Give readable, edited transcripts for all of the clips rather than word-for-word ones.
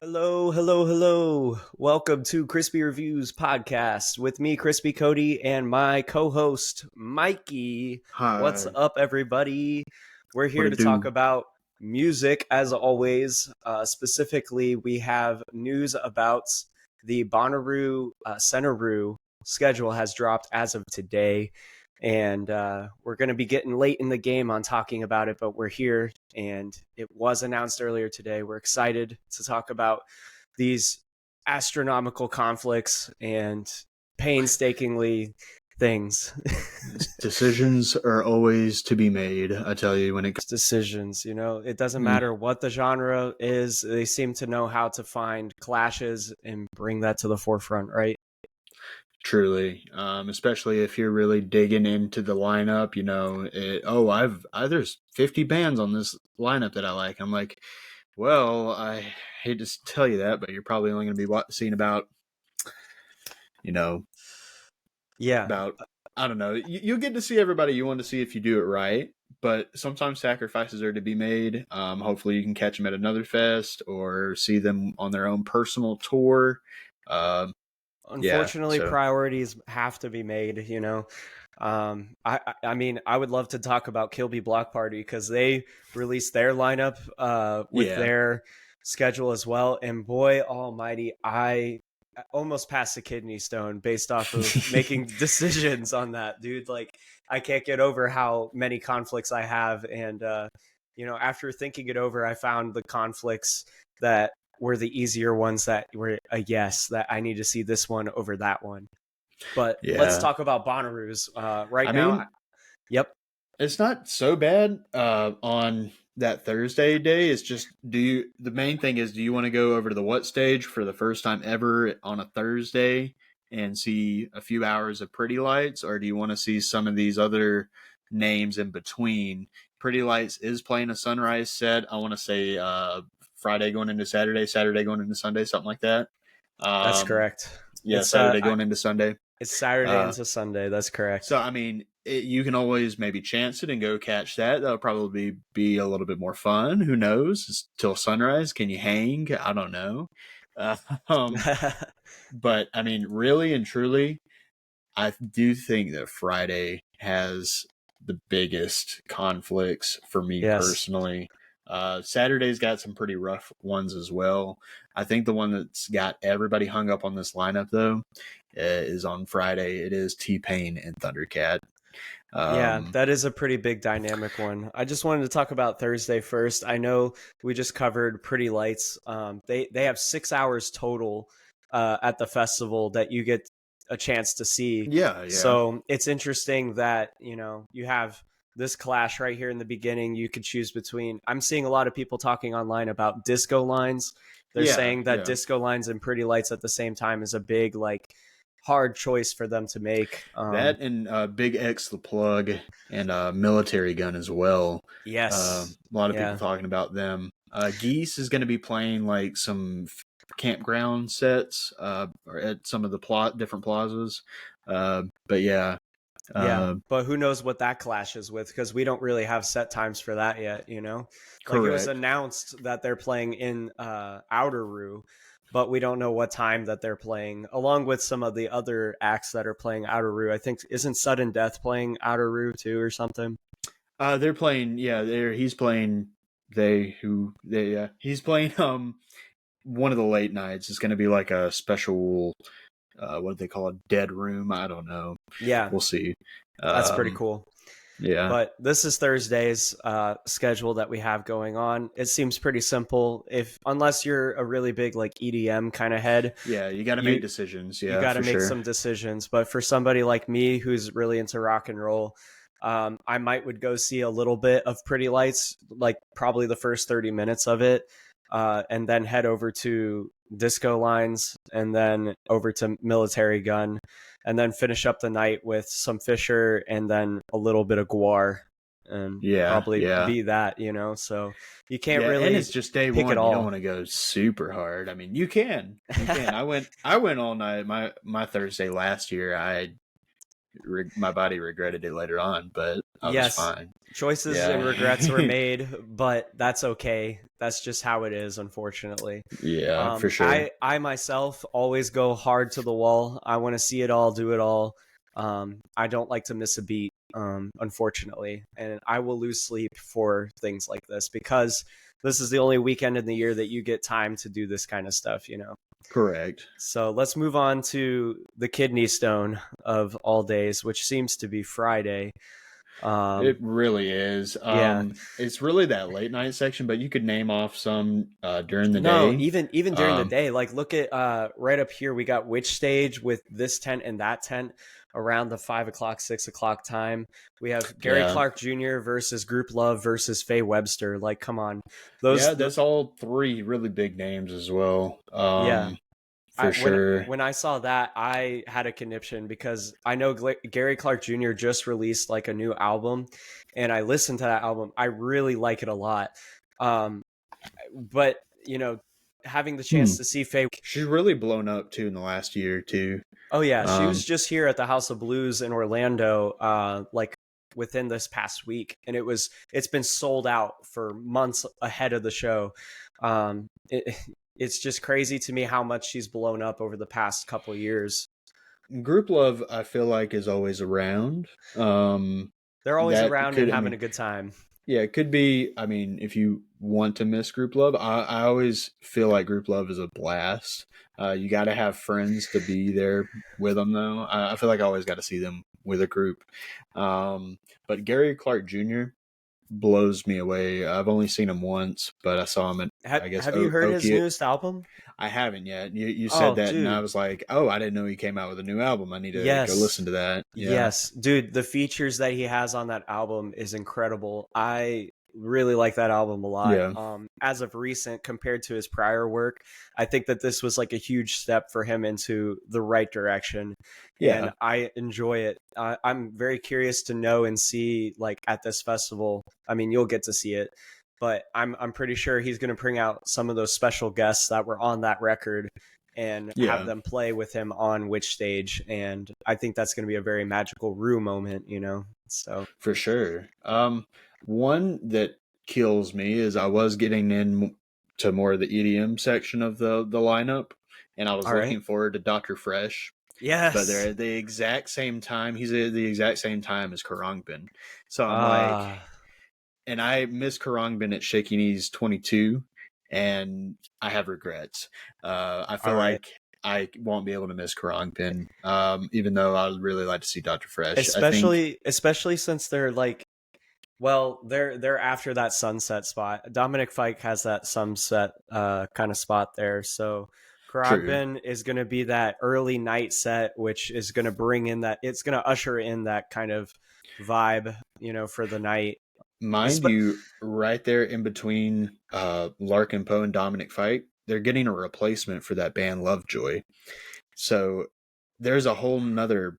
Hello, hello, hello. Welcome to Crispy Reviews podcast with me, Crispy Cody, and my co-host, Mikey. What's Hi, up, everybody? We're what here to it talk do? about music, as always. Specifically, we have news about the Bonnaroo Centeroo schedule has dropped as of today. And we're going to be getting late in the game on talking about it, but we're here and it was announced earlier today. We're excited to talk about these astronomical conflicts and painstakingly things. Decisions are always to be made. I tell you, when it comes. Decisions, it doesn't Mm, matter what the genre is, they seem to know how to find clashes and bring that to the forefront, right? truly, especially if you're really digging into the lineup. There's 50 bands on this lineup that I like. I'm like, well, I hate to tell you that, but you're probably only going to be seeing you know, Yeah. about I don't know. You'll get to see everybody you want to see if you do it right. But sometimes sacrifices are to be made. Hopefully, you can catch them at another fest or see them on their own personal tour. Um, yeah. Unfortunately, So priorities have to be made. I mean, I would love to talk about Kilby Block Party because they released their lineup with yeah, their schedule as well. And boy almighty, I almost passed a kidney stone based off of making decisions on that, dude. Like, I can't get over how many conflicts I have. And, after thinking it over, I found the conflicts that were the easier ones that were a yes, that I need to see this one over that one. But let's yeah. talk about Bonnaroo's right I now. mean, Yep. it's not so bad on that Thursday day. It's just the main thing is, do you want to go over to the what stage for the first time ever on a Thursday and see a few hours of Pretty Lights, or do you want to see some of these other names in between? Pretty Lights is playing a sunrise set. I want to say Friday going into Saturday, Saturday going into Sunday, something like that. That's Um, correct. yeah, It's Saturday going into Sunday. it's Saturday Uh, into Sunday. That's correct. so I mean, you can always maybe chance it and go catch that. That'll probably be a little bit more fun. Who knows? It's till sunrise. Can you hang? I don't know. Uh, um, but I mean, really and truly, I do think that Friday has the biggest conflicts for me Yes. personally. Saturday's got some pretty rough ones as well. I think the one that's got everybody hung up on this lineup though is on Friday. It is T-Pain and Thundercat. Yeah, Um, that is a pretty big dynamic one. I just wanted to talk about Thursday first. I know we just covered Pretty Lights. They have 6 hours total at the festival that you get a chance to see. yeah, yeah, So it's interesting that you have this clash right here in the beginning. You could choose between. I'm seeing a lot of people talking online about disco lines. They're yeah, saying that yeah. disco lines and Pretty Lights at the same time is a big hard choice for them to make. That and Big X the Plug and Military Gun as well. A Yes. lot of people Yeah. talking about them. Geese is going to be playing like some campground sets or at some of the different plazas. But yeah, Yeah. uh, But who knows what that clashes with because we don't really have set times for that yet. Like it was correct. announced that they're playing in Outeroo, but we don't know what time that they're playing, along with some of the other acts that are playing Outeroo. I think isn't Sudden Death playing Outeroo too or something? They're playing. Yeah, he's playing. He's playing. One of the late nights is going to be like a special what do they call it? Dead room? I don't know. Yeah, We'll see. that's pretty Um, cool. yeah, But this is Thursday's schedule that we have going on. It seems pretty simple. If unless you're a really big EDM kind of head, yeah. You got to make you decisions. you Yeah, got to for make sure. some decisions. But for somebody like me who's really into rock and roll, I might would go see a little bit of Pretty Lights, like probably the first 30 minutes of it, and then head over to Disco Lines and then over to Military Gun, and then finish up the night with some Fisher and then a little bit of Guar, and Yeah, probably yeah, be that. So you can't yeah. And really it's just day pick it one. You don't all. want to go super hard. I mean, you can. I went all night. My Thursday last year, I my body regretted it later on, but I was Yes, fine. choices and Yeah. regrets were made, but that's okay. That's just how it is, unfortunately. Yeah, for sure. I myself always go hard to the wall. I want to see it all, do it all. I don't like to miss a beat, unfortunately, and I will lose sleep for things like this because this is the only weekend in the year that you get time to do this kind of stuff, you know. Correct. So let's move on to the kidney stone of all days, which seems to be Friday. It Um, really is. yeah, It's really that late night section, but you could name off some during the no, day. even during the Um, day, like look at right up here, we got Witch Stage with this tent and that tent around the 5 o'clock, 6 o'clock time. We have Gary yeah, Clark Jr. versus Group Love versus Faye Webster. Like, come on, those, yeah, that's all three really big names as well. yeah. For sure. When I saw that, I had a conniption because I know Gary Clark Jr. just released like a new album, and I listened to that album. I really like it a lot. Um, but you know, having the Hmm. chance to see Faye, She's really blown up too in the last year or two. oh yeah, she was Um, just here at the House of Blues in Orlando, like within this past week, and it's been sold out for months ahead of the show. Um, it, it's just crazy to me how much she's blown up over the past couple of years. Group Love, I feel like, is always around. They're always That around and could, I having mean, a good time. yeah, it could be. I mean, if you want to miss Group Love, I always feel like Group Love is a blast. You got to have friends to be there with them, though. I feel like I always got to see them with a group. But Gary Clark Jr. blows me away. I've only seen him once, but I saw him at, I guess, Have you heard his Okie. newest album? I haven't yet. You said Oh, that, and I dude. was like, oh, I didn't know he came out with a new album. I need to go Yes. listen to that. Yeah, Yes. Dude, the features that he has on that album is incredible. I really like that album a lot. yeah, As of recent, compared to his prior work, I think that this was like a huge step for him into the right direction. And yeah, I enjoy it. I'm very curious to know and see, like, at this festival. I mean, you'll get to see it, but I'm pretty sure he's going to bring out some of those special guests that were on that record and have yeah, them play with him on which stage. And I think that's going to be a very magical Rue moment, you know? So, for sure. One that kills me is I was getting in to more of the EDM section of the lineup, and I was all right. looking forward to Dr. Fresh, but they're Yes. at the exact same time. He's at the exact same time as Karangbin. So I'm like, Ah, and I miss Karangbin at Shaky Knees 22, and I have regrets. I all feel right. like I won't be able to miss Karangbin, even though I'd really like to see Dr. Fresh. I think, Especially since they're like, well, they're after that sunset spot. Dominic Fike has that sunset kind of spot there. So true. Krogbin is going to be that early night set, which is going to bring in that, it's going to usher in that kind of vibe, you know, for the night. Mind Espe- you, right there in between Larkin Poe and Dominic Fike, they're getting a replacement for that band Lovejoy. So there's a whole nother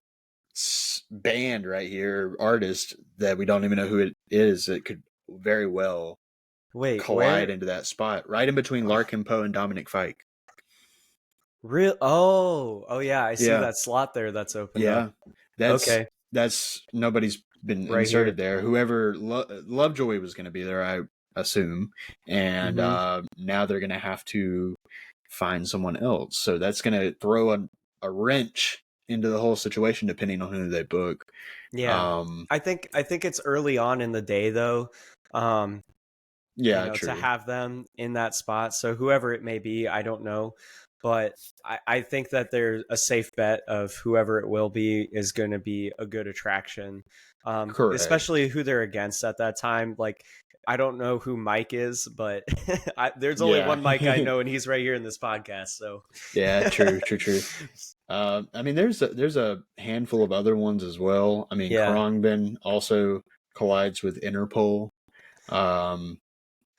band right here, artist that we don't even know who it is. That could very well Wait, collide where? into that spot, right in between Larkin Poe and Dominic Fike. Real? Oh, oh yeah, I see Yeah, that slot there that's opened up. yeah, that's Okay, nobody's been right here. inserted there. Whoever Lovejoy was going to be there, I assume, and Hmm. now they're going to have to find someone else. So that's going to throw a wrench into the whole situation, depending on who they book. Yeah, Um, I think it's early on in the day though. Um, you yeah, know, to true. have them in that spot. So whoever it may be, I don't know, but I think that there's a safe bet of whoever it will be is going to be a good attraction, Correct. especially who they're against at that time. Like, I don't know who Mike is, but there's only Yeah. one Mike I know, and he's right here in this podcast. So, Yeah, true, true, true. I mean, there's a handful of other ones as well. I mean, yeah, Khruangbin also collides with Interpol. Um,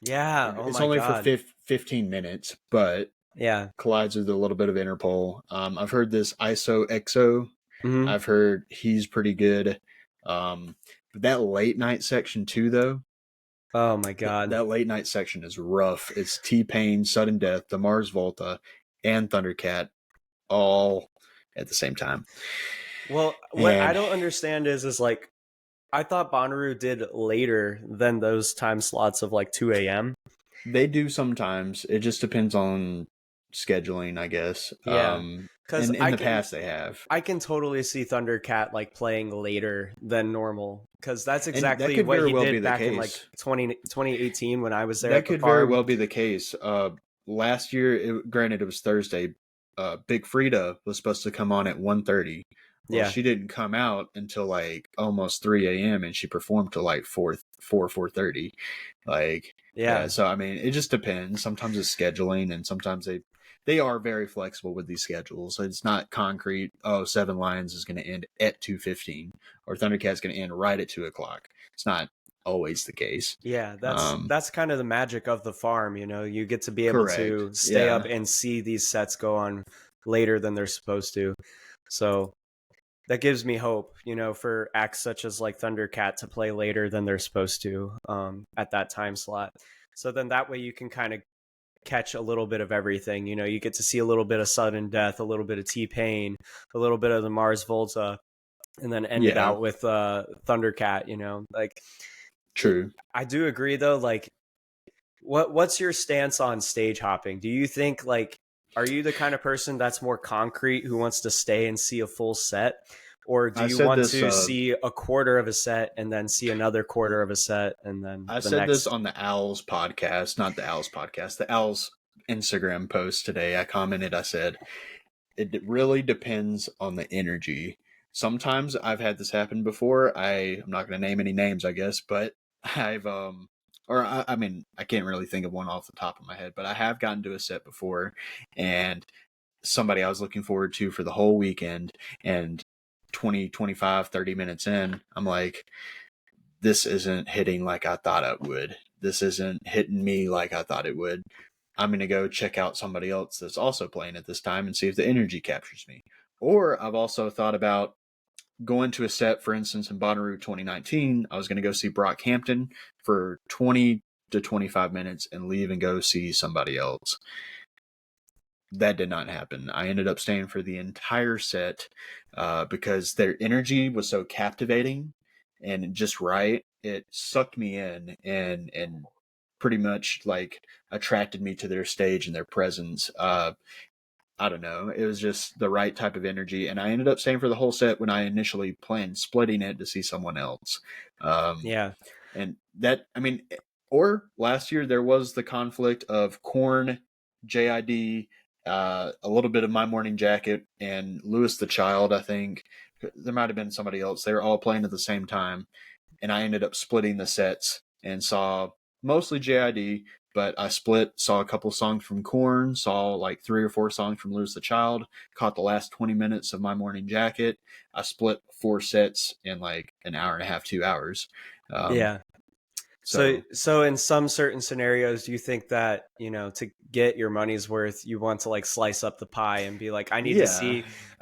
yeah. Oh it's my only for God. 15 minutes, but Yeah. collides with a little bit of Interpol. I've heard this ISO EXO. Hmm. I've heard he's pretty good. But that late night section too, though, Oh my God. that late night section is rough. It's T-Pain, Sudden Death, the Mars Volta, and Thundercat all at the same time. Well, what I And don't understand is like I thought Bonnaroo did later than those time slots of like 2 a.m. they do sometimes. It just depends on scheduling, I guess. Yeah, because In the past they have. I can totally see Thundercat like playing later than normal because that's And that exactly could what very he well be did the back in like case. 2018 when I was there That at the could very farm. well be the case. Last year, granted, it was Thursday. Big Frida was supposed to come on at 1:30. Well, Yeah, she didn't come out until like almost 3 a.m. and she performed till like 4:30. Like, yeah. yeah, So I mean, it just depends. Sometimes it's scheduling, and sometimes they are very flexible with these schedules. It's not concrete. Oh, Seven Lions is going to end at 2:15, or Thundercat's going to end right at 2 o'clock. It's not always the case. yeah. Um, That's kind of the magic of the farm. You know, you get to be able Correct. to stay up Yeah. and see these sets go on later than they're supposed to. So that gives me hope, you know, for acts such as like Thundercat to play later than they're supposed to at that time slot. So then that way you can kind of catch a little bit of everything. You know, you get to see a little bit of Sudden Death, a little bit of T-Pain, a little bit of the Mars Volta, and then end it Yeah. out with Thundercat, you know. Like True. I do agree though, like what's your stance on stage hopping? Do you think like are you the kind of person that's more concrete who wants to stay and see a full set? Or do I you said want this. to see a quarter of a set and then see another quarter of a set and then I the said this next? on the Owls podcast, not the Owls podcast. The Owls Instagram post today. I commented. I said it really depends on the energy. Sometimes I've had this happen before. I'm not going to name any names, I guess, but I've I mean, I can't really think of one off the top of my head, but I have gotten to a set before, and somebody I was looking forward to for the whole weekend, and 20, 25, 30 minutes in, I'm like, this isn't hitting like I thought it would. This isn't hitting me like I thought it would. I'm going to go check out somebody else that's also playing at this time and see if the energy captures me. Or I've also thought about going to a set, for instance, in Bonnaroo 2019. I was going to go see Brockhampton for 20 to 25 minutes and leave and go see somebody else. That did not happen. I ended up staying for the entire set because their energy was so captivating and just right. It sucked me in and pretty much like attracted me to their stage and their presence. I don't know. It was just the right type of energy, and I ended up staying for the whole set when I initially planned splitting it to see someone else. Um, Yeah. and that, I mean, or last year there was the conflict of Korn, JID, a little bit of My Morning Jacket, and Lewis the Child. I think there might have been somebody else. They were all playing at the same time, and I ended up splitting the sets and saw mostly JID, but I saw a couple songs from Korn, saw like 3 or 4 songs from Lose the Child, caught the last 20 minutes of My Morning Jacket. I split 4 sets in like an hour and a half, 2 hours. Um, Yeah. So so so in some certain scenarios, do you think that, you know, to get your money's worth, you want to like slice up the pie and be like, yeah, I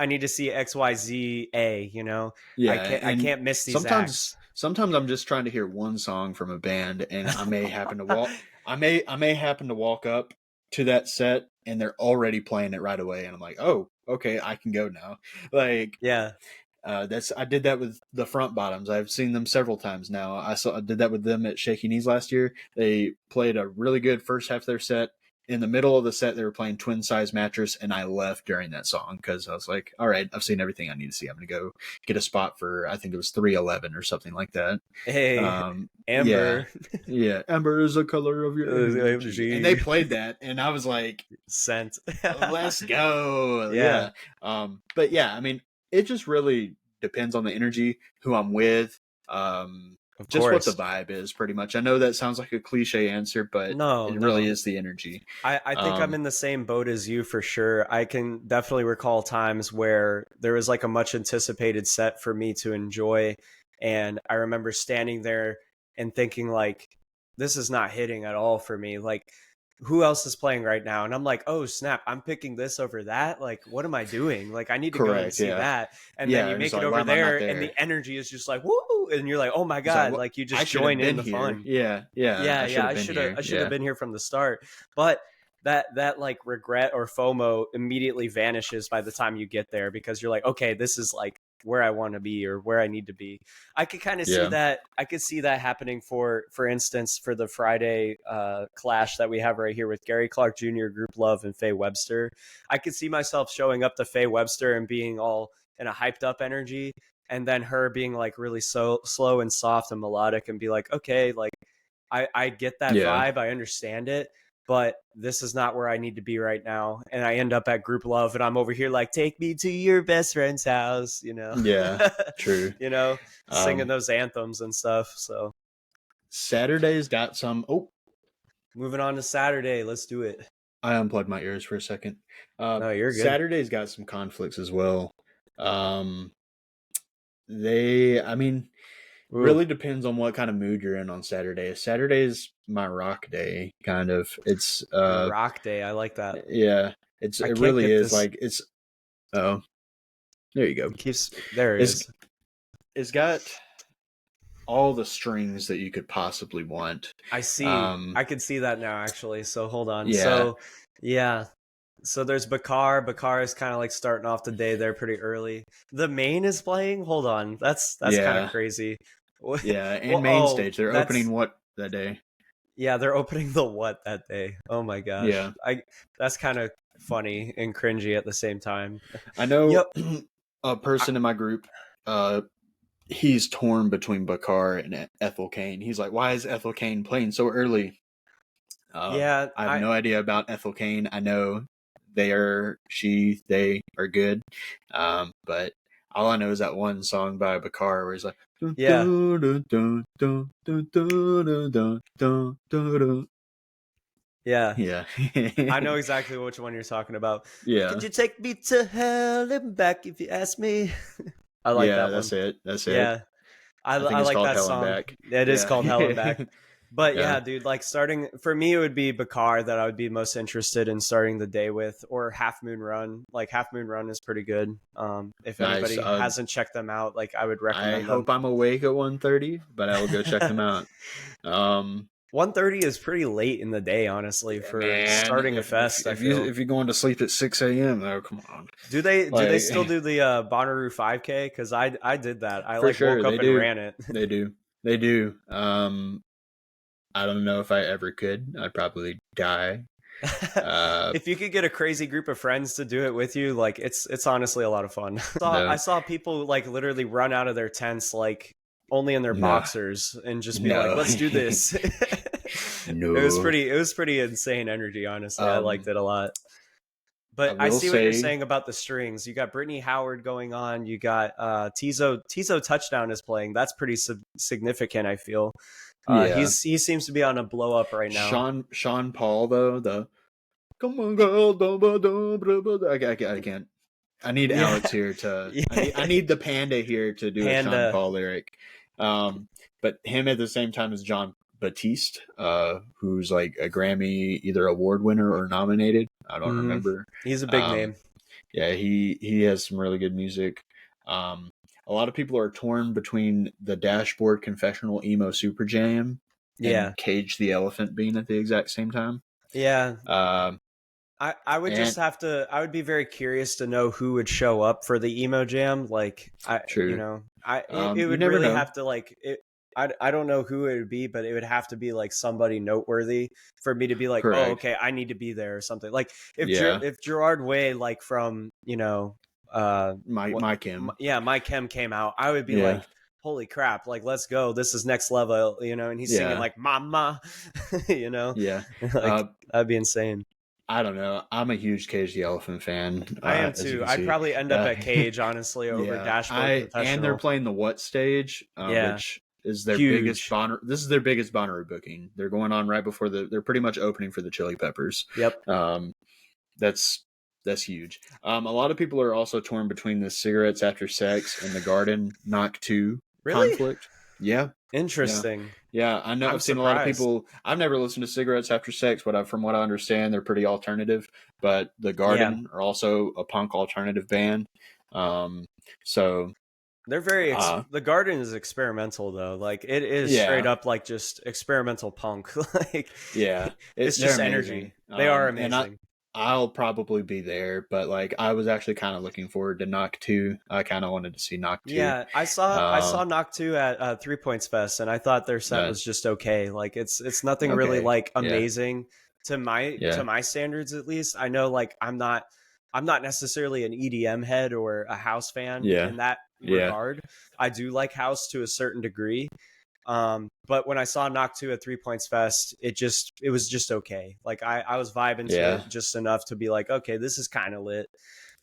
need to see XYZA, you know? yeah, I and can't miss these sometimes acts. sometimes I'm just trying to hear one song from a band, and I may happen to walk. I may happen to walk up to that set, and they're already playing it right away, and I'm like, oh, okay, I can go now. Like Yeah. I did that with the Front Bottoms. I've seen them several times now. I did that with them at Shaky Knees last year. They played a really good first half of their set. In the middle of the set, they were playing Twin Size Mattress, and I left during that song because I was like, "All right, I've seen everything I need to see. I'm gonna go get a spot for I think it was 311 or something like that." Hey, Yeah, Amber. yeah. Amber is the color of your energy, and they Energy. played that, and I was like, Scent. let's go. Yeah, Yeah. But yeah, I mean, it just really depends on the energy, who I'm with, of just what the course. vibe is pretty much. I know that sounds like a cliche answer, but No, it really no. is the energy. I think I'm Um, in the same boat as you for sure. I can definitely recall times where there was like a much anticipated set for me to enjoy. And I remember standing there and thinking like, this is not hitting at all for me. Like, who else is playing right now? And I'm like, oh snap, I'm picking this over that. Like, what am I doing? Like, I need to go and Correct. see Yeah. that. And then Yeah. you It's make it like, why over am I not there and there? the energy is just like, woo. And you're like, oh my It's like, God. well, Like, you I just should have join in been the here. fun. Yeah. Yeah. Yeah, I should yeah, have been here. I should have Yeah. been here from the start. But that like regret or FOMO immediately vanishes by the time you get there because you're like, okay, this is like where I want to be or where I need to be. I could kind of see Yeah. that. I could see that happening for instance, for the Friday clash that we have right here with Gary Clark Jr., Group Love, and Faye Webster. I could see myself showing up to Faye Webster and being all in a hyped up energy, and then her being like really so slow and soft and melodic, and be like, okay, like I get that Yeah. vibe, I understand it, but this is not where I need to be right now. And I end up at Group Love, and I'm over here like, take me to your best friend's house, Yeah. True. Singing those anthems and stuff. So Saturday's got some. Oh, moving on to Saturday, let's do it. I unplugged my ears for a second. No, you're good. Saturday's got some conflicts as well. Really depends on what kind of mood you're in on Saturday. Saturday's my rock day, kind of. It's rock day. I like that. Yeah, it really is like it's. Oh, there you go. There it is. It's got all the strings that you could possibly want. I see. I can see that now, actually. So hold on. Yeah. So yeah. So there's Bakar. Bakar is kind of like starting off the day there pretty early. The main is playing. Hold on. That's kind of crazy. Yeah, and main stage. They're opening what that day? Yeah, they're opening the what that day. Oh my gosh. Yeah. That's kind of funny and cringy at the same time. I know a person in my group, he's torn between Bakar and Ethel Kane. He's like, why is Ethel Kane playing so early? I have no idea about Ethel Kane. I know they are good. But all I know is that one song by Bakar where he's like, yeah. Yeah. I know exactly which one you're talking about. Yeah. Could you take me to hell and back if you ask me? I like that one. That's it. Yeah. I like that song. Back. It is called Hell and Back. But yeah, dude, like starting for me, it would be Bakar that I would be most interested in starting the day with, or Half Moon Run. Like Half Moon Run is pretty good. If anybody hasn't checked them out, like I would recommend. I hope I'm awake at 1:30, but I will go check them out. 1:30 is pretty late in the day, honestly, for starting a fest. If you're going to sleep at 6 a.m., oh come on. Do they still do the Bonnaroo 5K? Because I did that. I woke up and ran it. They do. I don't know if I ever could. I'd probably die. If you could get a crazy group of friends to do it with you, like it's honestly a lot of fun. I saw people like literally run out of their tents like only in their boxers and just be like, let's do this. No. It was pretty insane energy, honestly. I liked it a lot. But I see what you're saying about the strings. You got Brittany Howard going on. You got Tizo Touchdown is playing. That's pretty significant, I feel. He seems to be on a blow up right now. Sean Paul though, the come on girl, I can't. I need Alex here to. I need the Panda here to do a Sean Paul lyric. But him at the same time as John Batiste, who's like a Grammy either award winner or nominated. I don't remember. He's a big name. Yeah, he has some really good music. A lot of people are torn between the Dashboard Confessional Emo Super Jam and Cage the Elephant being at the exact same time. Yeah. I would just have to. I would be very curious to know who would show up for the emo jam. Like, it would really have to like it. I don't know who it would be, but it would have to be like somebody noteworthy for me to be like, oh, okay, I need to be there or something. Like if Gerard Way, like from Mike Kim, Mike Kim came out, I would be like, holy crap, like let's go, this is next level, and he's singing like mama, like, that'd be insane. I don't know. I'm a huge Cage the Elephant fan. I am too. I'd probably end up at Cage, honestly, over Dashboard. And they're playing the What stage, which is their biggest Bonnaroo. This is their biggest Bonnaroo booking. They're going on right before they're pretty much opening for the Chili Peppers. Yep. That's huge. A lot of people are also torn between the Cigarettes After Sex and the Garden Knock 2 conflict. Yeah. Interesting. Yeah, I know. I've seen a lot of people. I've never listened to Cigarettes After Sex, but from what I understand, they're pretty alternative. But the Garden are also a punk alternative band. So they're very. The Garden is experimental, though. Like it is straight up like just experimental punk. Like it's just energy. They are amazing. And I'll probably be there, but like I was actually kind of looking forward to Knock 2. I kind of wanted to see Knock 2. Yeah, I saw Um, Knock 2 at 3 Points Fest, and I thought their set that was just okay. Like it's nothing really okay. like Yeah. amazing to Yeah. my standards at least. I know like I'm not necessarily an EDM head or a house fan Yeah. in that Yeah. regard. I do like house to a certain degree. But when I saw Knock 2 at 3 Points Fest, it was just okay. Like I was vibing to Yeah. it just enough to be like, okay, this is kind of lit.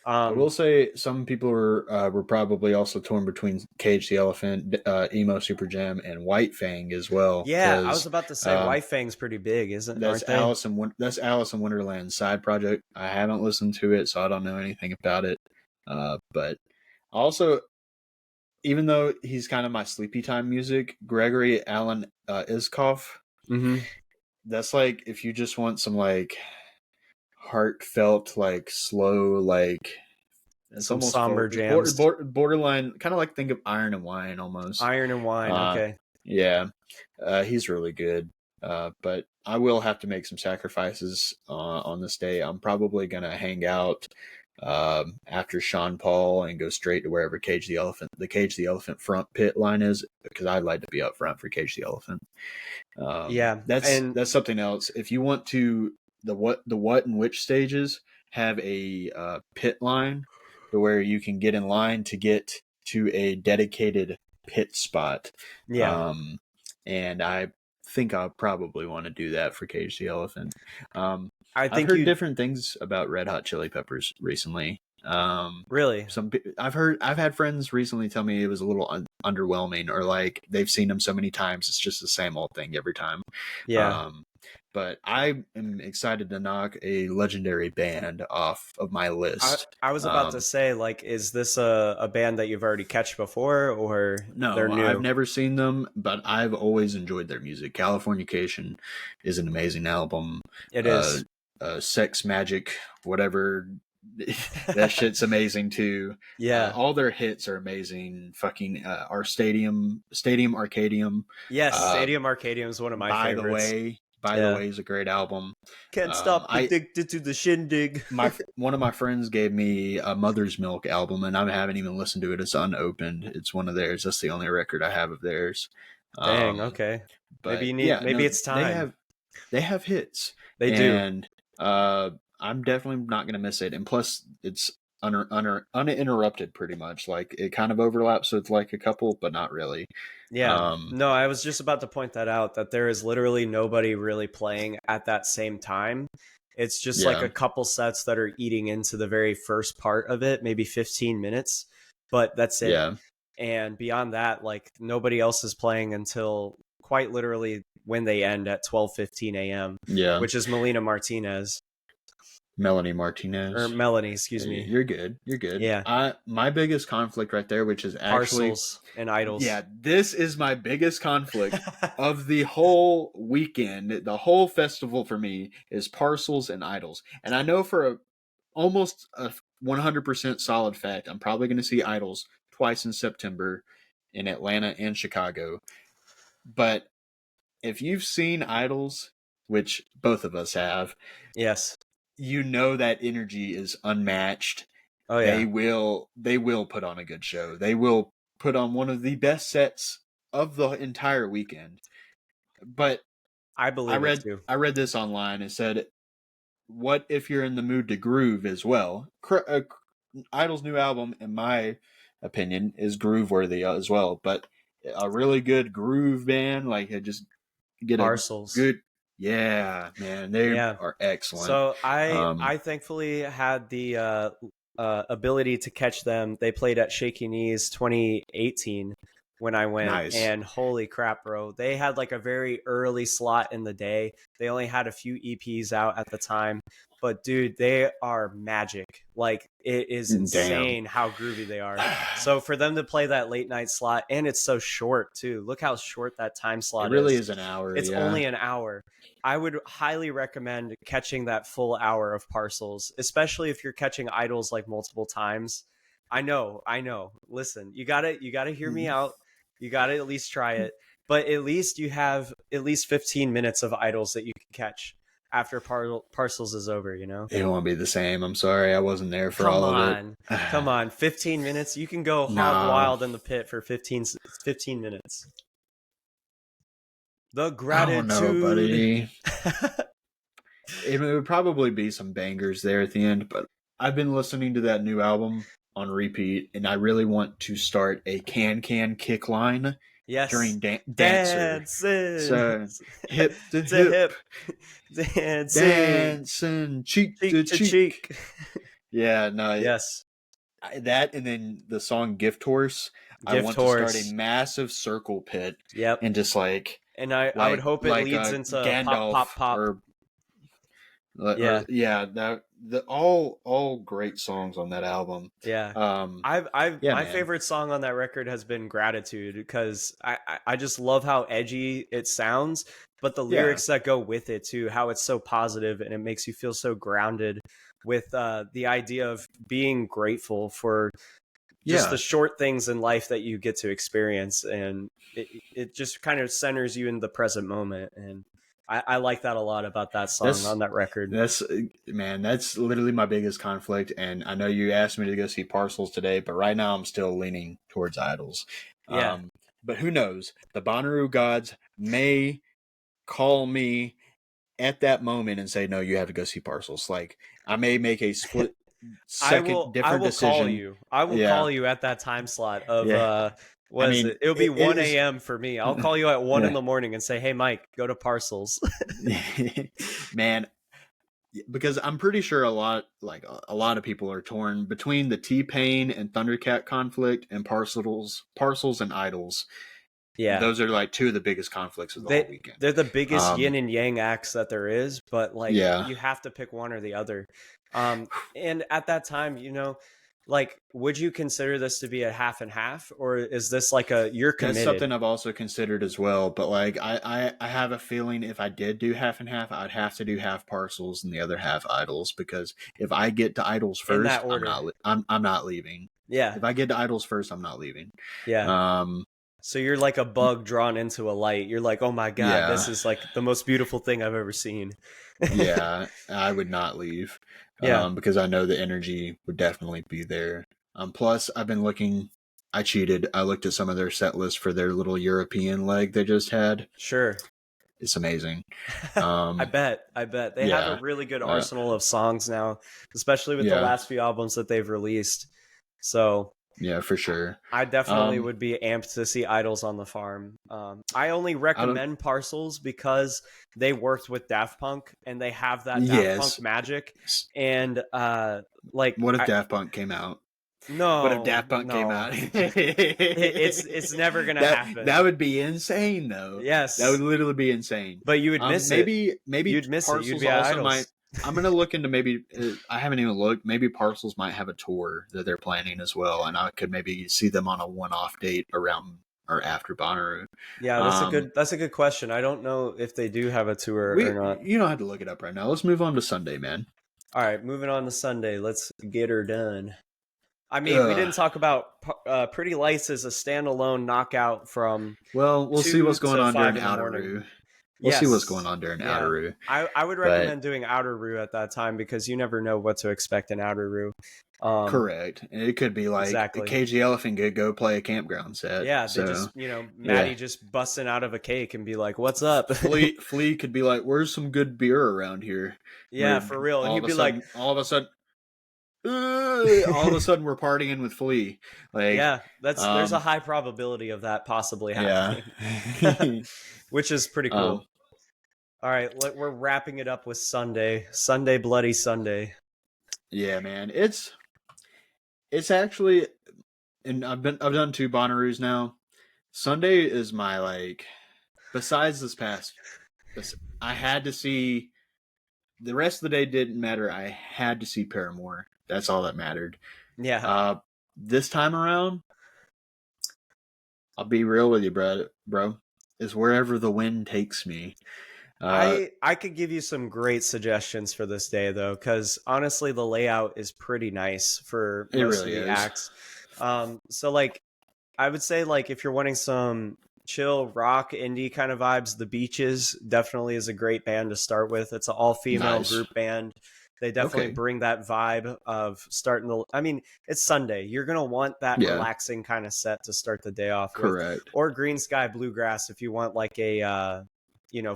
I Um, will say some people were probably also torn between Cage the Elephant, Emo Super Jam, and White Fang as well, yeah, I was because about to say uh, White Fang's pretty big, isn't that's aren't they? That's Alice in Wonderland's side project. I haven't listened to it, so I don't know anything about it. But also, even though he's kind of my sleepy time music, Gregory Alan Iskoff, Mm-hmm. that's like if you just want some like heartfelt, like slow, like it's Some almost somber jams. borderline, kind of like think of Iron and Wine almost. Iron and Wine. Uh, Okay. yeah, he's really good. But I will have to make some sacrifices on this day. I'm probably gonna hang out after Sean Paul and go straight to wherever the Cage the Elephant front pit line is, because I'd like to be up front for Cage the Elephant. Yeah, and That's something else. If you want to, the what and which stages have a pit line to where you can get in line to get to a dedicated pit spot. yeah, Um, and I think I'll probably want to do that for Cage the Elephant. Um, I I've think heard you different things about Red Hot Chili Peppers recently. really. I've had friends recently tell me it was a little underwhelming, or like they've seen them so many times it's just the same old thing every time. Yeah, Um, but I am excited to knock a legendary band off of my I list. I was about to say like, is this a band that you've already catched before or they're No, I've new? never seen them, but I've always enjoyed their music. Californication is an amazing album. It Uh, is. Sex Magic, whatever. That shit's amazing too. Yeah. All their hits are amazing. Fucking our Stadium Arcadium. Yes, Uh, Stadium Arcadium is one of my favorites. By the Yeah. way, is a great album. Can't stop I addicted to the shindig. one of my friends gave me a Mother's Milk album, and I haven't even listened to it. It's unopened. It's one of theirs. That's the only record I have of theirs. Dang, Um, okay. but yeah, Maybe no, it's time. they have hits, They do. and I'm definitely not gonna miss it. And plus, it's uninterrupted pretty much. Like it kind of overlaps with like a couple, but not really. Yeah. Um, No, I was just about to point that out that there is literally nobody really playing at that same time. It's just like yeah, a couple sets that are eating into the very first part of it, maybe 15 minutes, but that's it. yeah, And beyond that, like nobody else is playing until quite literally when they end at 12:15 a.m., yeah. which is Melina Martinez Melanie or Martinez. Melanie, excuse me. You're good. You're good. Yeah. My biggest conflict right there, which is actually, Parcels and Idols. yeah, this is my biggest conflict of the whole weekend. The whole festival for me is Parcels and Idols, and I know for almost a 100% solid fact, I'm probably going to see Idols twice in September in Atlanta and Chicago. But if you've seen Idols, which both of us have, Yes. you know that energy is unmatched. Oh yeah. They will put on a good show. They will put on one of the best sets of the entire weekend. But I believe it too. I read this online. It said, "What if you're in the mood to groove as well?" Idol's new album, in my opinion, is groove worthy as well. But a really good groove band, like just get a Parcels. good, yeah, man, they Yeah. are excellent. So I Um, I thankfully had the ability to catch them. They played at Shaky Knees 2018 when I went, nice, and holy crap, bro! They had like a very early slot in the day. They only had a few EPs out at the time, but dude, they are magic. Like it is damn. insane how groovy they are. So for them to play that late night slot, and it's so short too. Look how short that time It slot really is. is an hour, It's yeah. only an hour. I would highly recommend catching that full hour of Parcels, especially if you're catching Idols like multiple times. I know. Listen, you gotta hear me out. You gotta at least try it. But at least you have at least 15 minutes of Idols that you can catch. after Parcels is over, you know? It won't be the same. I'm sorry, I wasn't there for Come all of it. on. Come on. 15 minutes. You can go hog No, wild in the pit for 15 minutes. The I don't know, gratitude. buddy. It would probably be some bangers there at the end, but I've been listening to that new album on repeat, and I really want to start a can kick line Yes. during Dancer. Dancing. So hip to To hip, hip. Dancing. dancing cheek to Cheek to cheek. cheek. Yeah, no, Yes. that and then the song Gift Horse. I Gift want to start horse. a massive circle pit Yep. and just And I would hope it leads into pop, Gandalf pop, pop. or yeah, all great songs on that album. Yeah. Yeah, My man. favorite song on that record has been Gratitude, because I just love how edgy it sounds, but the lyrics that go with it too, how it's so positive and it makes you feel so grounded with the idea of being grateful for just the short things in life that you get to experience, and it just kind of centers you in the present moment, and I like that a lot about that song on that record. That's literally my biggest conflict. And I know you asked me to go see Parcels today, but right now I'm still leaning towards Idols. Yeah. But who knows? The Bonnaroo gods may call me at that moment and say, no, you have to go see Parcels. Like, I may make a split second different decision. I will call you at that time slot of it'll be 1 a.m. for me. I'll call you at 1 in the morning and say, hey Mike, go to Parcels. Man, because I'm pretty sure a lot of people are torn between the T-Pain and Thundercat conflict and Parcels and Idols. Yeah, those are like two of the biggest conflicts of the whole weekend. They're the biggest yin and yang acts that there is, but like you have to pick one or the other. And at that time, you know, like, would you consider this to be a half and half, or is this like you're committed? That's something I've also considered as well. But like, I have a feeling if I did do half and half, I'd have to do half Parcels and the other half Idols, because if I get to Idols first, I'm not leaving. Yeah. If I get to Idols first, I'm not leaving. Yeah. So you're like a bug drawn into a light. You're like, oh my God, this is like the most beautiful thing I've ever seen. Yeah, I would not leave. Because I know the energy would definitely be there. Plus, I've been looking. I cheated. I looked at some of their set lists for their little European leg they just had. Sure. It's amazing. I bet. They have a really good arsenal of songs now, especially with the last few albums that they've released. So yeah, for sure. I definitely would be amped to see Idols on the Farm. I only recommend Parcels because they worked with Daft Punk and they have that Daft Punk magic. And like, what if Daft Punk came out? No. What if Daft Punk came out? It's never gonna happen. That would be insane, though. Yes, that would literally be insane. But you would miss it. Maybe you'd miss Parcels it. You'd be also Idols. I'm gonna look into maybe. I haven't even looked. Maybe Parcels might have a tour that they're planning as well, and I could maybe see them on a one-off date around or after Bonnaroo. Yeah, that's a good question. I don't know if they do have a tour or not. You don't have to look it up right now. Let's move on to Sunday, man. All right, moving on to Sunday. Let's get her done. I mean, we didn't talk about Pretty Lights as a standalone knockout from. Well, we'll see what's going on during Outeroo. We'll see what's going on during Outeroo. I would recommend doing Outeroo at that time because you never know what to expect in Outeroo. Correct. And it could be like the Cagey Elephant could go play a campground set. Yeah, they just, Maddie just busting out of a cake and be like, "What's up?" Flea could be like, "Where's some good beer around here?" Yeah, for real. And he'd be like, all of a sudden we're partying with Flea. Like, yeah, there's a high probability of that possibly happening. Yeah. Which is pretty cool. All right, we're wrapping it up with Sunday, Bloody Sunday. Yeah, man, it's actually, and I've done 2 Bonnaroos now. Sunday is my besides this past, I had to see. The rest of the day didn't matter. I had to see Paramore. That's all that mattered. Yeah. This time around, I'll be real with you, bro. Is Wherever the Wind Takes Me. I could give you some great suggestions for this day, though, because honestly, the layout is pretty nice for most of the acts. So, I would say, if you're wanting some chill rock indie kind of vibes. The Beaches definitely is a great band to start with. It's an all-female Nice. group band. They definitely Okay. bring that vibe of starting the. I mean, it's Sunday. You're gonna want that Yeah. relaxing kind of set to start the day off with, Correct. or Green Sky Bluegrass if you want like a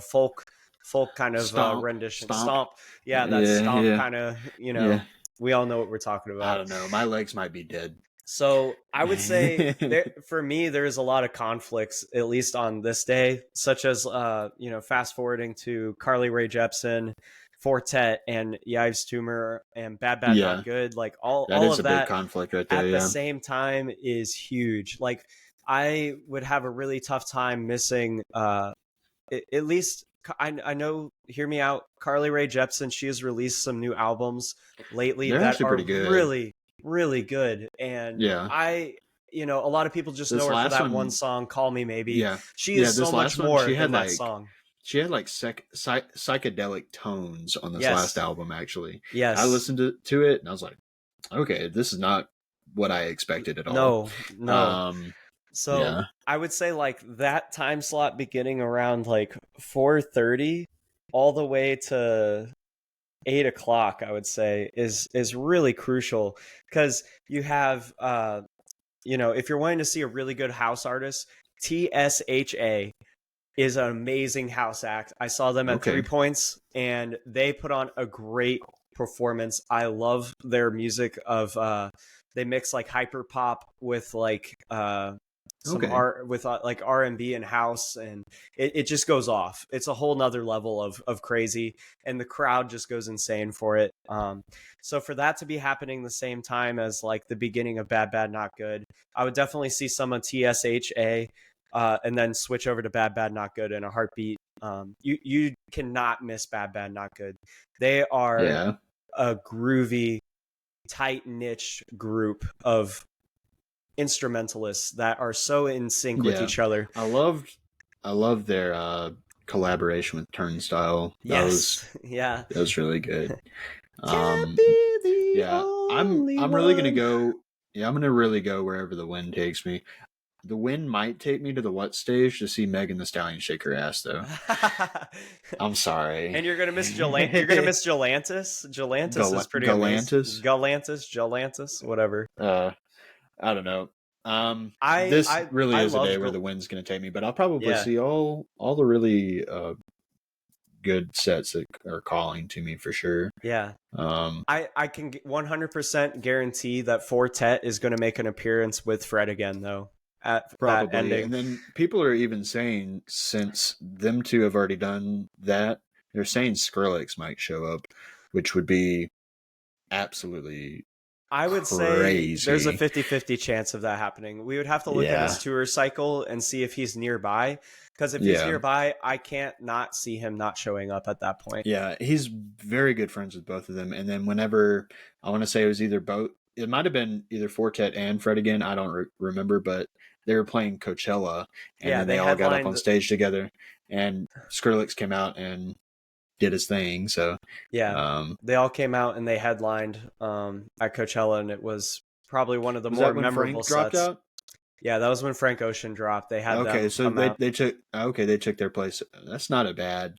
folk kind of rendition. Stomp. Yeah, that stomp Yeah. kind of. Yeah. We all know what we're talking I about. don't know. My legs might be dead. So I would say for me, there's a lot of conflicts, at least on this day, such as, fast forwarding to Carly Rae Jepsen, Fortet, and Yves Tumor, and Bad Bad Yeah. Not Good. Like all is of a big that conflict right there. at the Yeah. same time is huge. Like I would have a really tough time missing, at least I know, hear me out, Carly Rae Jepsen, she has released some new albums lately They're that actually are pretty good. really, really good. And Yeah. a lot of people just This know her for last that one one- song, Call Me Maybe. Yeah. She Yeah, is this so much last one, more she than had that like song. she had like psychedelic tones on this Yes. last album. Actually, Yes. I listened to it and I was like, okay, this is not what I expected at all. No. So Yeah. I would say like that time slot beginning around like 4:30 all the way to 8 o'clock, I would say is really crucial, because you have if you're wanting to see a really good house artist, TSHA is an amazing house act. I saw them at Okay. 3 Points and they put on a great performance. I love their music of they mix like hyper pop with like some Okay. art with like R&B and house, and it just goes off. It's a whole nother level of crazy, and the crowd just goes insane for it. So for that to be happening the same time as like the beginning of Bad Bad Not Good, I would definitely see some of TSHA, and then switch over to Bad Bad Not Good in a heartbeat. You cannot miss Bad Bad Not Good. They are Yeah. a groovy, tight niche group of instrumentalists that are so in sync with each other. I love their collaboration with Turnstile. That was really good. Can't be the only I'm really gonna one. go. Yeah, I'm gonna really go wherever the wind takes me. The wind might take me to the what stage to see Megan Thee Stallion shake her ass, though. I'm sorry. And you're gonna miss You're gonna miss Galantis. Galantis is pretty amazing. Galantis, whatever. I don't know. This really is a day where the wind's gonna take me, but I'll probably see all the really good sets that are calling to me for sure. Yeah. I can 100% guarantee that Fortet is going to make an appearance with Fred again, though. At Probably. that ending. And then people are even saying, since them two have already done that, they're saying Skrillex might show up, which would be absolutely I would crazy. say there's a 50-50 chance of that happening. We would have to look at his tour cycle and see if he's nearby. Because if he's nearby, I can't not see him not showing up at that point. Yeah, he's very good friends with both of them. And then whenever, I want to say it was either both, it might have been either Fortet and Fred again. I don't remember, but they were playing Coachella. And then they all got up on stage together. And Skrillex came out and did his thing. So they all came out and they headlined at Coachella, and it was probably one of the more memorable sets. Dropped out? Yeah, that was when Frank Ocean dropped. They had they took their place. That's not a bad.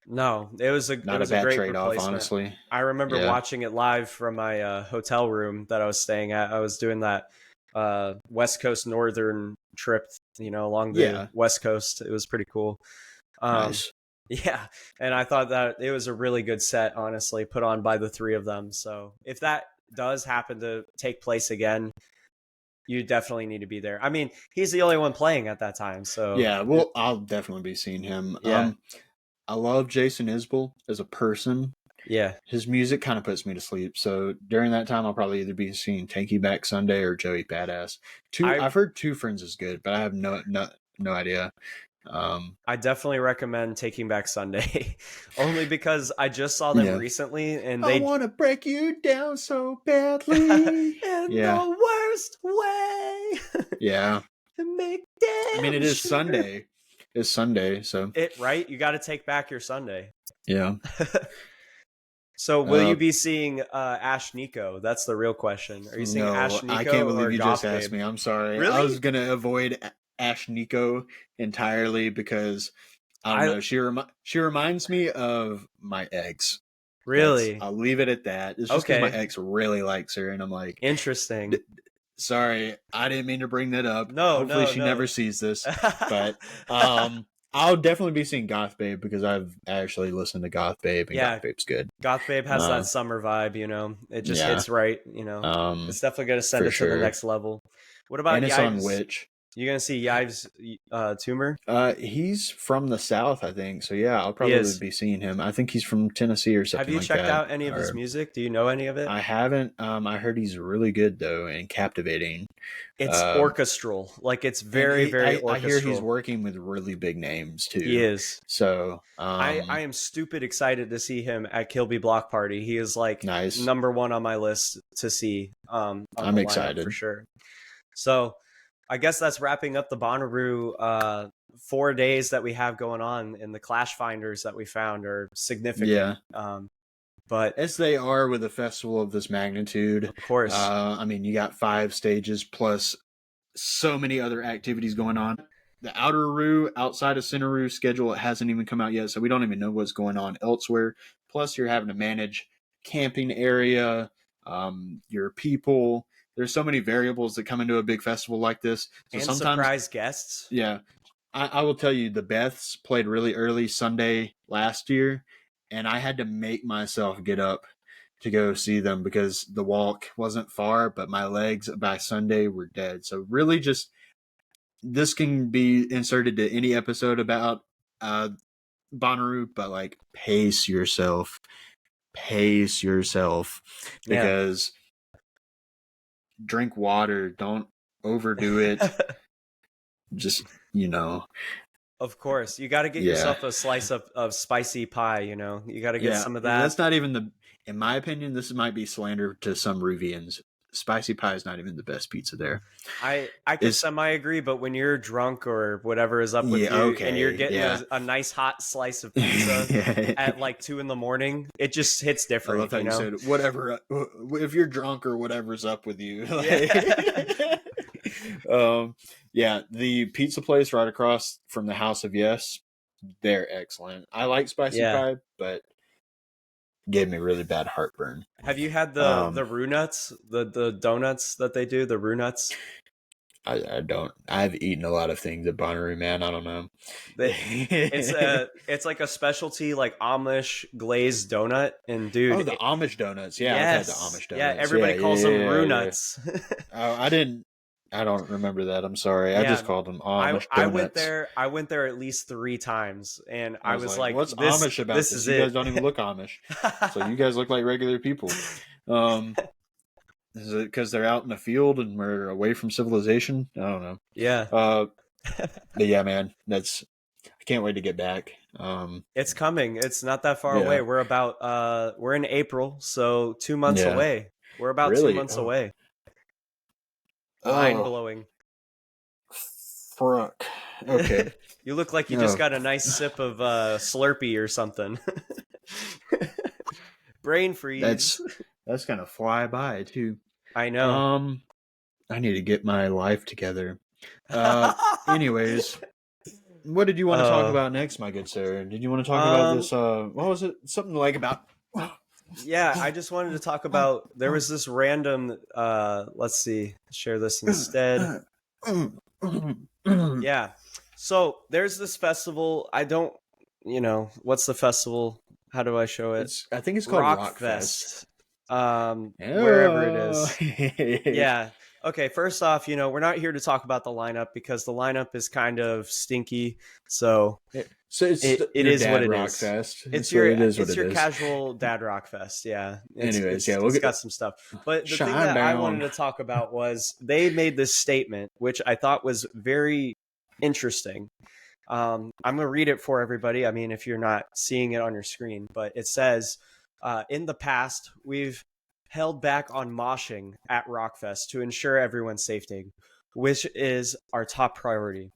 No, it was a bad great trade-off, honestly. I remember watching it live from my hotel room that I was staying at. I was doing that West Coast Northern trip, along the West Coast. It was pretty cool. Nice. Yeah, and I thought that it was a really good set, honestly, put on by the three of them. So if that does happen to take place again, you definitely need to be there. I mean, he's the only one playing at that time, so yeah. Well, I'll definitely be seeing him. Yeah. I love Jason Isbell as a person. Yeah, his music kind of puts me to sleep. So during that time, I'll probably either be seeing Tanky Back Sunday or Joey Badass. I've heard Two Friends is good, but I have no idea. I definitely recommend Taking Back Sunday, only because I just saw them recently, and I want to break you down so badly in the worst way. Yeah, make damn. I mean, it is Sunday. It's Sunday, so right. You got to take back your Sunday. Yeah. So, will you be seeing Ash Nico? That's the real question. Are you seeing Ash Nico? I can't believe or you Goth just asked Babe? me. I'm sorry. Really? I was gonna avoid Ash Nico entirely because I don't I know. She reminds me of my ex. really I'll leave it at that. It's just because my okay. ex really likes her, and I'm like, Interesting. sorry, I didn't mean to bring that up. No, Hopefully, no, she no. never sees this. But I'll definitely be seeing Goth Babe because I've actually listened to Goth Babe, and Yeah, Goth Babe's good. Goth Babe has Uh, that summer vibe, you know. It just yeah, hits right, you know. It's definitely gonna send for it to the sure. next level. What And about it's on Yives? Witch. You gonna see Yives tumor? He's from the South, I think. So yeah, I'll He probably is. be seeing him. I think he's from Tennessee or Have something you like checked that. out any of his Or music? Do you know any of it? I haven't. I heard he's really good though and captivating. It's Um, orchestral. Like it's and very, very I hear he's orchestral. working with really big names He too. is. So I am stupid excited to see him at Kilby Block Party. He is like nice. number one on my list to see on I'm the lineup for excited. sure. So I guess that's wrapping up the Bonnaroo 4 days that we have going on, and the Clash Finders that we found are significant. Yeah, But as they are with a festival of this magnitude. of course, I mean, you got 5 stages plus so many other activities going on. The Outer Roo outside of Center Roo schedule hasn't even come out yet, so we don't even know what's going on elsewhere. Plus, you're having to manage camping area, your people. There's so many variables that come into a big festival like this. So and sometimes, surprise guests. yeah, I will tell you, the Beths played really early Sunday last year, and I had to make myself get up to go see them because the walk wasn't far, but my legs by Sunday were dead. So really just this can be inserted to any episode about Bonnaroo, but like pace yourself Yeah. because drink water, don't overdo it. Just, you know, Of course, you got to get yeah. yourself a slice of spicy pie. You know, you got to get Yeah, some of that. that's not even in my opinion, this might be slander to some Ruvians. Spicy pie is not even the best pizza there. I could It's, semi agree, but when you're drunk or whatever is up with yeah, you, and you're okay, getting yeah. a nice hot slice of pizza at like 2 a.m, it just hits I love different. how You you know. said whatever. If you're drunk or whatever's up with you, Yeah. yeah, the pizza place right across from the House of Yes, they're excellent. I like spicy Yeah. pie, but gave me really bad heartburn. Have you had the Um, roux nuts, the donuts that they do, the roux nuts? I don't. I've eaten a lot of things at Bonnaroo, man. I don't know. They, it's like a specialty like Amish glazed donut, and dude, Oh, the Amish donuts. Yeah, I've had the yes, Amish yeah, donuts. everybody calls them roux Yeah. nuts. Oh, I didn't. I don't remember that. I'm sorry. I Yeah, just called them I Amish I went donuts. there. I went there at least 3 times, and I I was was like, like, "What's "This, Amish about this this? is You it." guys don't even look Amish. So you guys look like regular people." Um, is it because they're out in the field and we're away from civilization? I don't know. Yeah, Uh, but yeah, man, I can't wait to get back. it's coming. It's not that far away. Yeah, We're in April, so 2 months yeah, away. We're about two really. months away. Mind Oh, blowing. fuck. Okay. You look like you just Oh, got a nice sip of Slurpee or something. Brain freeze. that's gonna fly by too. I know. Um, I need to get my life together. Uh, anyways, what did you want to talk uh, about next, my good sir? Did you want to talk about um, this? What was it? Something like about. yeah, I just wanted to talk about. There was this random. Let's see. Share this instead. Yeah. So there's this festival. I don't. What's the festival? How do I show it? I think it's called Rock Rockfest. Fest. Wherever it is. Yeah. Yeah. Okay. First off, we're not here to talk about the lineup because the lineup is kind of stinky. So So it's it your is what dad it rock is. fest. It's So your it is what it's it your is. casual dad rock fest. Yeah. Anyways, yeah, It's got some stuff. But the thing shine that I wanted down. to talk about was they made this statement, which I thought was very interesting. I'm going to read it for everybody. I mean, if you're not seeing it on your screen, but it says, in the past, we've held back on moshing at Rockfest to ensure everyone's safety, which is our top priority.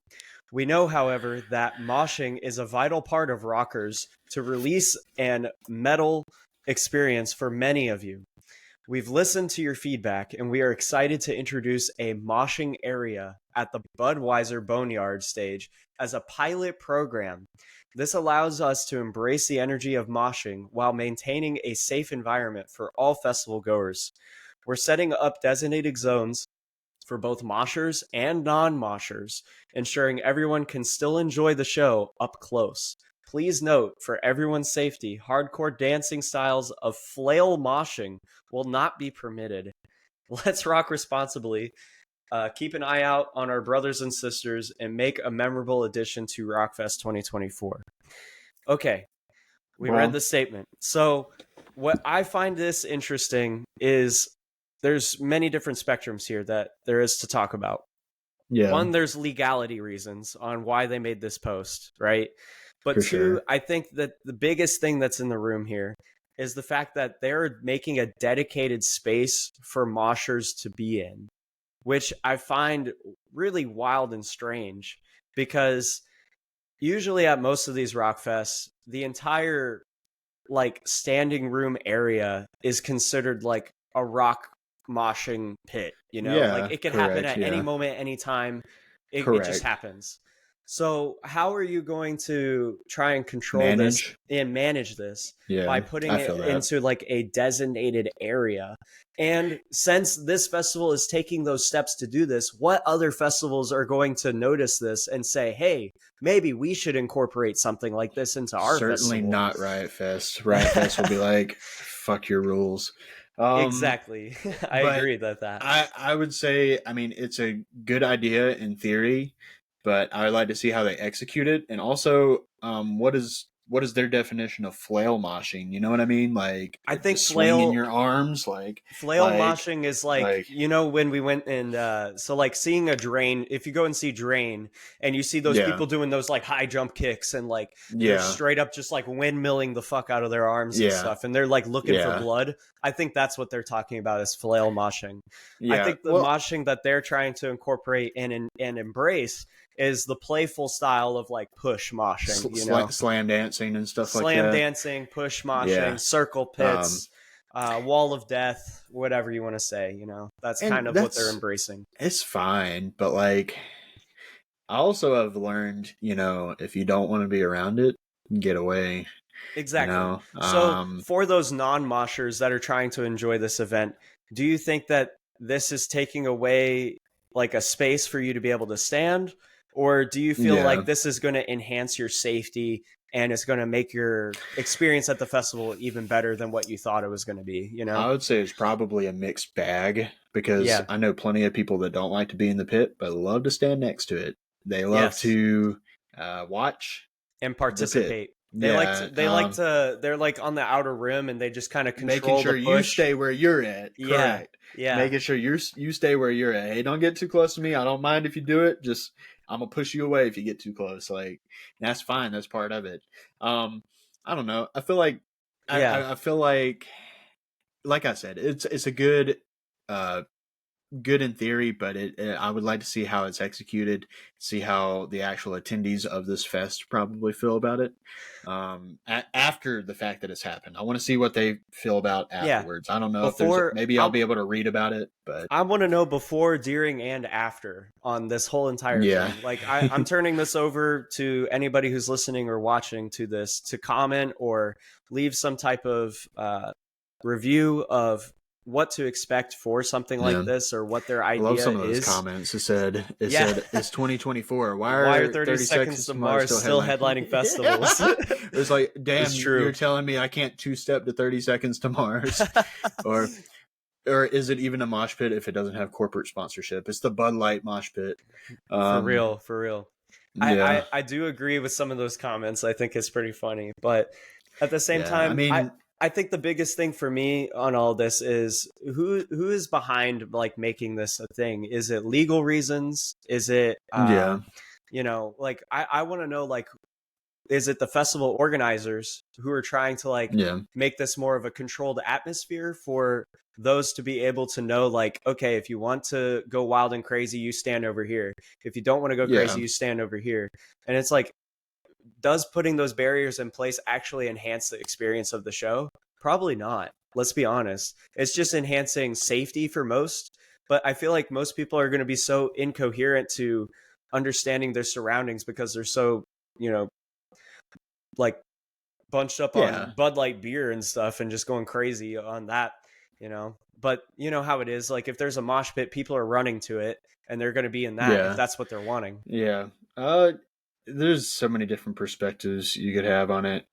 We know, however, that moshing is a vital part of rockers to release and metal experience for many of you. We've listened to your feedback and we are excited to introduce a moshing area at the Budweiser Boneyard stage as a pilot program. This allows us to embrace the energy of moshing while maintaining a safe environment for all festival goers. We're setting up designated zones for both moshers and non-moshers, ensuring everyone can still enjoy the show up close. Please note, for everyone's safety, hardcore dancing styles of flail moshing will not be permitted. Let's rock responsibly. Keep an eye out on our brothers and sisters and make a memorable addition to Rockfest 2024. Okay, we read the statement. So what I find this interesting is there's many different spectrums here that there is to talk about. Yeah. One, there's legality reasons on why they made this post, right? But two, I think that the biggest thing that's in the room here is the fact that they're making a dedicated space for moshers to be in, which I find really wild and strange, because usually at most of these rock fests, the entire like standing room area is considered like a rock moshing pit, you know? Yeah, like it can happen at any moment, anytime. It just happens. So how are you going to try and control this and manage this by putting it into like a designated area? And since this festival is taking those steps to do this, what other festivals are going to notice this and say, hey, maybe we should incorporate something like this into our festival? Certainly not Riot Fest. Riot Fest will be like, fuck your rules. Exactly. I agree that. I would say, I mean, it's a good idea in theory, but I would like to see how they execute it. And also, what is their definition of flail moshing? You know what I mean? Like, I think swinging your arms, flail moshing is like, you know, when we went and so like seeing a drain, if you go and see Drain and you see those people doing those like high jump kicks and like they're straight up just like windmilling the fuck out of their arms and stuff, and they're like looking for blood. I think that's what they're talking about is flail moshing. I think the moshing that they're trying to incorporate and embrace is the playful style of like push moshing, you know, slam dancing and stuff like that. Slam dancing, push moshing, circle pits, wall of death, whatever you want to say, you know, that's kind of what they're embracing. It's fine, but like, I also have learned, you know, if you don't want to be around it, get away. Exactly. You know? So for those non-moshers that are trying to enjoy this event, do you think that this is taking away like a space for you to be able to stand? Or do you feel like this is going to enhance your safety and it's going to make your experience at the festival even better than what you thought it was going to be? You know, I would say it's probably a mixed bag, because I know plenty of people that don't like to be in the pit, but love to stand next to it. They love to watch and participate. They're like on the outer rim and they just kind of control making sure the push. You stay where you're at. Correct. Yeah. Making sure you stay where you're at. Hey, don't get too close to me. I don't mind if you do it. Just, I'm gonna push you away if you get too close. Like, that's fine. That's part of it. I don't know. I feel like, I feel like I said, it's a good in theory, but I would like to see how it's executed, see how the actual attendees of this fest probably feel about it after the fact that it's happened. I want to see what they feel about afterwards. I don't know if maybe I'll be able to read about it, but I want to know before, during, and after on this whole entire thing. Like I'm turning this over to anybody who's listening or watching to this to comment or leave some type of review of what to expect for something like this, or what their idea is. I love some of those comments. It said, it's 2024. Why are 30 Seconds to Mars still headlining festivals? It's like, damn, you're telling me I can't two-step to 30 Seconds to Mars? or is it even a mosh pit if it doesn't have corporate sponsorship? It's the Bud Light mosh pit. For real. I do agree with some of those comments. I think it's pretty funny, but at the same time, I mean, I think the biggest thing for me on all this is who is behind like making this a thing. Is it legal reasons? Is it you know, like I want to know, like, is it the festival organizers who are trying to like make this more of a controlled atmosphere for those to be able to know, like, okay, if you want to go wild and crazy, you stand over here. If you don't want to go crazy, you stand over here. And it's like, does putting those barriers in place actually enhance the experience of the show? Probably not. Let's be honest. It's just enhancing safety for most, but I feel like most people are going to be so incoherent to understanding their surroundings because they're so, you know, like bunched up on Yeah, Bud Light beer and stuff and just going crazy on that, you know. But you know how it is. Like if there's a mosh pit, people are running to it and they're going to be in that if yeah, that's what they're wanting. yeah. There's so many different perspectives you could have on it.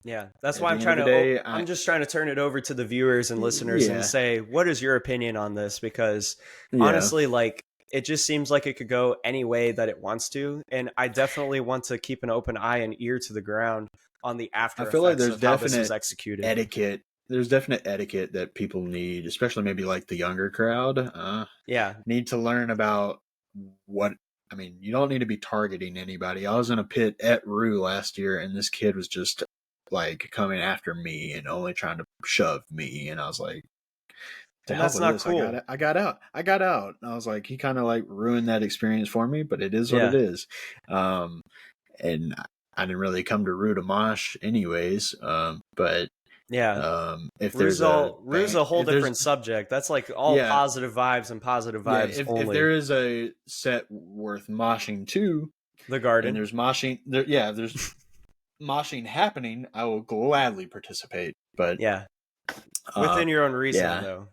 Yeah, that's At why the end of the day, I'm just trying to turn it over to the viewers and listeners and yeah, say, what is your opinion on this? Because yeah. honestly, like it just seems like it could go any way that it wants to. And I definitely want to keep an open eye and ear to the ground on the I after feel like effects there's of how this was definite executed. etiquette. There's definite etiquette that people need, especially maybe like the younger crowd. Yeah. Need to learn about what. I mean, you don't need to be targeting anybody. I was in a pit at Rue last year, and this kid was just like coming after me and only trying to shove me, and I was like, "To And hell that's with not this!" cool. I got out. And I was like, he kind of like ruined that experience for me, but it is what it Yeah. is. And I didn't really come to Rue to mosh anyways. But Yeah. if there's a Rue's bang, a whole if there's different subject. That's like all yeah, positive vibes and positive yeah, vibes if only. there is a set worth moshing to, The and garden. there's moshing there, yeah, there's moshing happening, I will gladly participate. But Yeah. uh, Within your own reasoning, yeah, though.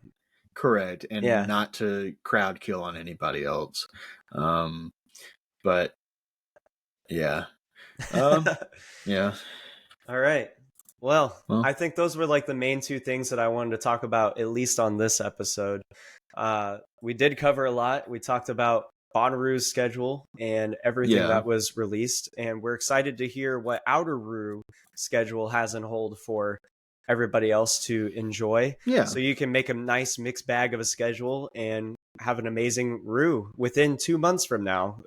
correct, and Yeah. not to crowd kill on anybody else. Um, but yeah, yeah. All right. Well, Well, I think those were like the main two things that I wanted to talk about, at least on this episode. We did cover a lot. We talked about Bonnaroo's schedule and everything yeah, that was released, and we're excited to hear what Outer Roo schedule has in hold for everybody else to enjoy. yeah. So you can make a nice mixed bag of a schedule and have an amazing Roo within 2 months from now,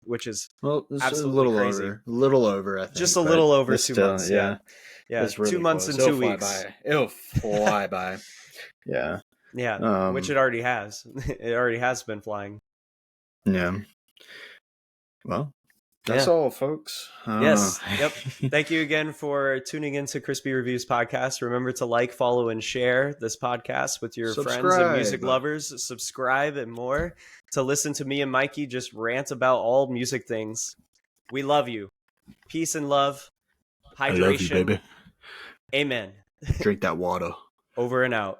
which is Well, it's absolutely crazy. a little over, I Just think, a but little over it's two still, months. Yeah. yeah, Yeah. it's two really months close. and It'll two fly weeks. by. It'll fly by. Yeah. Yeah. Which Um. it already has. It already has been flying. Yeah. Well, that's Yeah. all, folks. I don't Yes. Yep. know. Thank you again for tuning into Crispy Reviews podcast. Remember to like, follow, and share this podcast with your friends and music Subscribe. lovers. Subscribe and more to listen to me and Mikey just rant about all music things. We love you. Peace and love. I love you, Hydration. baby. Amen. Drink that water. Over and out.